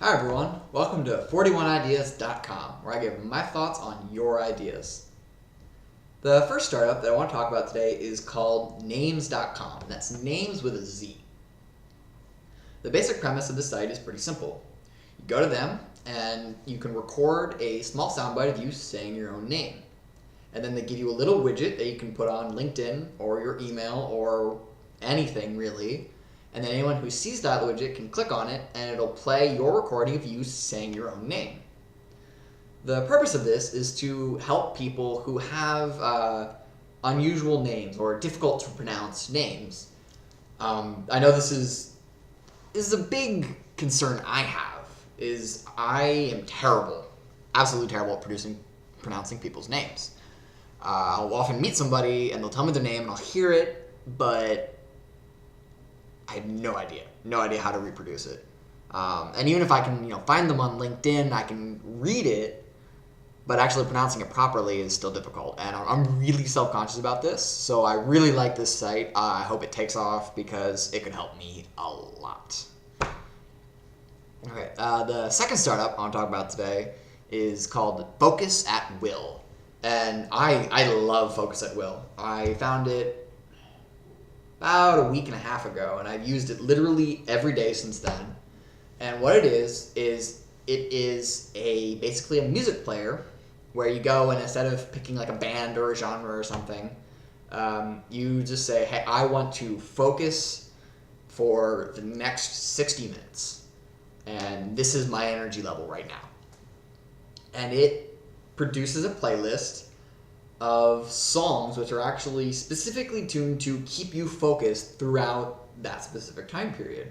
Hi everyone, welcome to 41ideas.com, where I give my thoughts on your ideas. The first startup that I want to talk about today is called Namez.com. That's names with a Z. The basic premise of the site is pretty simple. You go to them and you can record a small soundbite of you saying your own name. And then they give you a little widget that you can put on LinkedIn or your email or anything really. And then anyone who sees that widget can click on it and it'll play your recording of you saying your own name. The purpose of this is to help people who have unusual names or difficult to pronounce names. I know this is a big concern I have, is I am terrible, absolutely terrible at pronouncing people's names. I'll often meet somebody and they'll tell me their name and I'll hear it, but I have no idea how to reproduce it. And even if I can, find them on LinkedIn, I can read it, but actually pronouncing it properly is still difficult. And I'm really self-conscious about this, so I really like this site. I hope it takes off because it could help me a lot. Okay, the second startup I want to talk about today is called Focus at Will. And I love Focus at Will. I found it about a week and a half ago, and I've used it literally every day since then. And what it is basically a music player where you go and instead of picking like a band or a genre or something, you just say, hey, I want to focus for the next 60 minutes. And this is my energy level right now. And it produces a playlist of songs which are actually specifically tuned to keep you focused throughout that specific time period.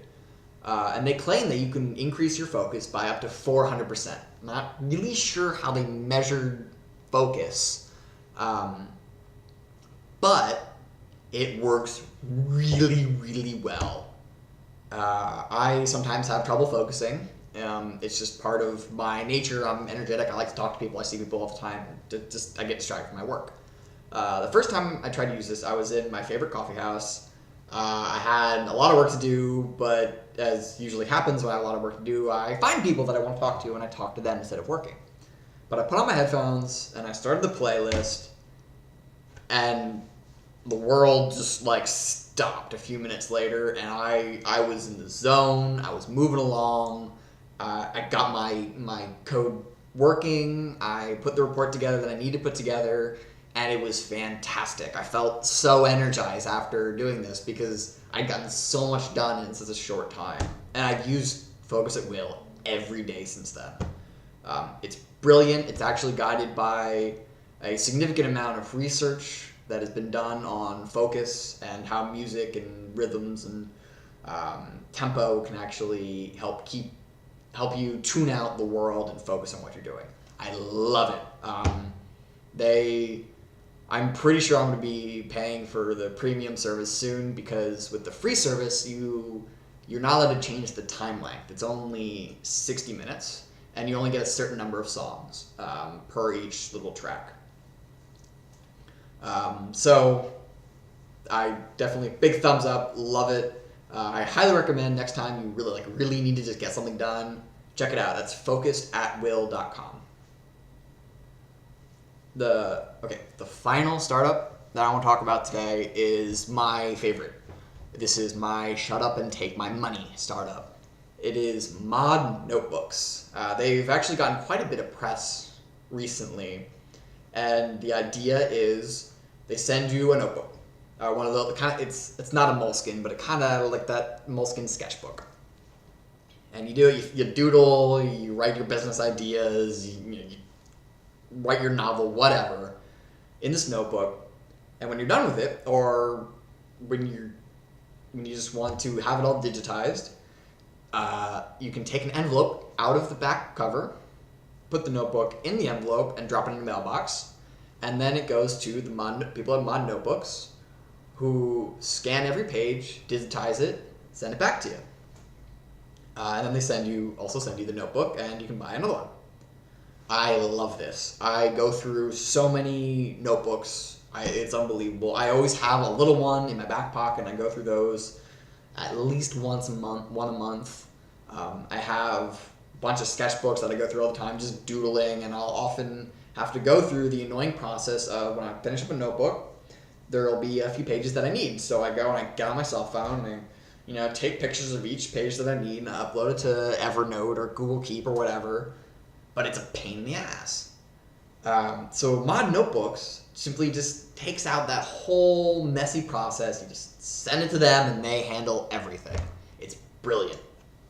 And they claim that you can increase your focus by up to 400%. I'm not really sure how they measured focus, but it works really, really well. I sometimes have trouble focusing. It's just part of my nature. I'm energetic. I like to talk to people. I see people all the time. I get distracted from my work. The first time I tried to use this, I was in my favorite coffee house. I had a lot of work to do, but as usually happens when I have a lot of work to do, I find people that I want to talk to and I talk to them instead of working. But I put on my headphones and I started the playlist and the world just stopped a few minutes later and I was in the zone. I was moving along. I got my code working. I put the report together that I need to put together, and it was fantastic. I felt so energized after doing this because I'd gotten so much done in such a short time. And I've used Focus at Will every day since then. It's brilliant. It's actually guided by a significant amount of research that has been done on focus and how music and rhythms and tempo can actually help you tune out the world and focus on what you're doing. I love it. I'm pretty sure I'm going to be paying for the premium service soon because with the free service, you're not allowed to change the time length. It's only 60 minutes, and you only get a certain number of songs per each little track. So I definitely, big thumbs up, love it. I highly recommend next time you really need to just get something done, check it out. That's focusedatwill.com. The final startup that I want to talk about today is my favorite. This is my shut up and take my money startup. It is Mod Notebooks. They've actually gotten quite a bit of press recently, and the idea is they send you a notebook. One of the it's not a Moleskine, but it kind of like that Moleskine sketchbook. And you doodle, you write your business ideas, you write your novel, whatever, in this notebook. And when you're done with it, or when you just want to have it all digitized, you can take an envelope out of the back cover, put the notebook in the envelope, and drop it in the mailbox. And then it goes to the people at Mod Notebooks, who scan every page, digitize it, send it back to you. And then they also send you the notebook, and you can buy another one. I love this. I go through so many notebooks. It's unbelievable. I always have a little one in my back pocket, and I go through those at least one a month. I have bunch of sketchbooks that I go through all the time, just doodling, and I'll often have to go through the annoying process of when I finish up a notebook, there'll be a few pages that I need. So I go and I get on my cell phone and take pictures of each page that I need and I upload it to Evernote or Google Keep or whatever. But it's a pain in the ass. So Mod Notebooks simply just takes out that whole messy process. You just send it to them and they handle everything. It's brilliant.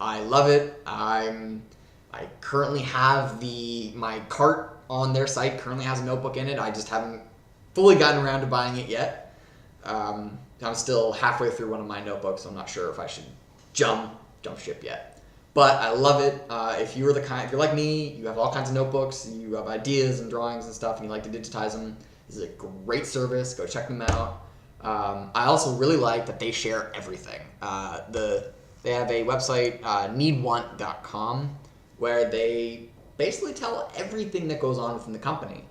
I love it. I currently have my cart on their site currently has a notebook in it. I just haven't fully gotten around to buying it yet. I'm still halfway through one of my notebooks, so I'm not sure if I should jump ship yet. But I love it. If you're like me, you have all kinds of notebooks, you have ideas and drawings and stuff, and you like to digitize them, this is a great service. Go check them out. I also really like that they share everything. They have a website, needwant.com, where they basically tell everything that goes on within the company.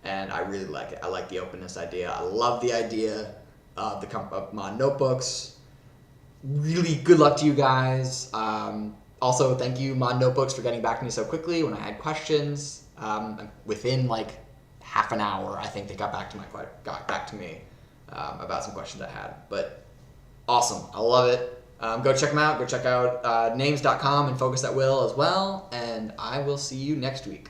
And I really like it. I like the openness idea. I love the idea of Mod Notebooks. Really good luck to you guys. Also, thank you, Mod Notebooks, for getting back to me so quickly when I had questions. Within like half an hour, I think they got back to me about some questions I had. But awesome. I love it. Go check them out. Go check out names.com and Focus at Will as well. And I will see you next week.